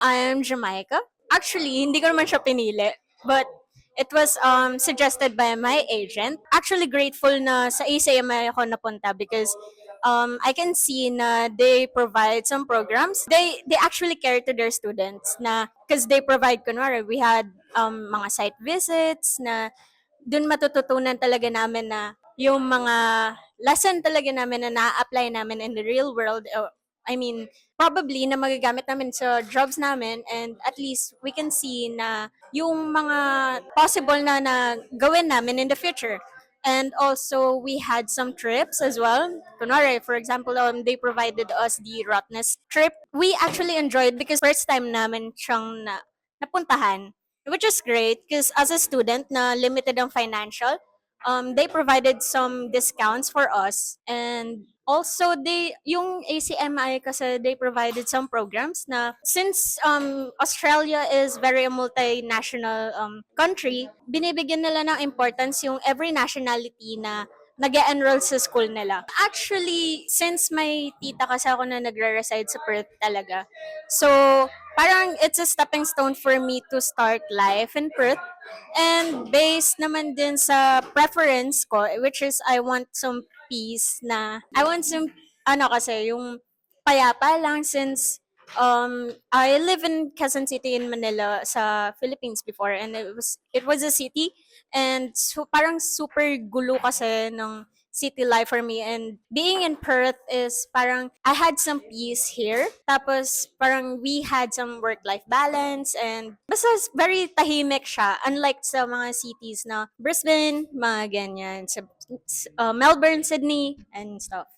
I'm Jamaica. Actually, hindi ko naman siya pinili. But it was suggested by my agent. Actually, grateful na sa ACMI ako napunta because I can see na they provide some programs. They actually care to their students na because they provide, kunwari, we had mga site visits na dun matututunan talaga namin na yung mga lesson talaga namin na na-apply namin in the real world. I mean, probably na magagamit namin sa jobs namin, and at least we can see na yung mga possible na gawin namin in the future. And also, we had some trips as well. Kunwari, for example, they provided us the Rottnest trip. We actually enjoyed because first time namin siyang napuntahan, which is great because as a student na limited ang financial, they provided some discounts for us. And also yung ACMI kasi they provided some programs na since Australia is very a multinational country, binibigyan nila ng importance yung every nationality na nag-enroll sa school nila. Actually, since may tita kasi ako na nagre-reside sa Perth talaga, so parang it's a stepping stone for me to start life in Perth. And based naman din sa preference ko, which is I want some peace na, I want some, ano kasi, yung payapa lang since I live in Quezon City in Manila sa Philippines before, and it was a city, and so parang super gulo kasi ng city life for me. And being in Perth is parang I had some peace here. Tapos parang we had some work-life balance, and basta very tahimik siya. Unlike sa mga cities na Brisbane, mga ganyan. Sa Melbourne, Sydney, and stuff.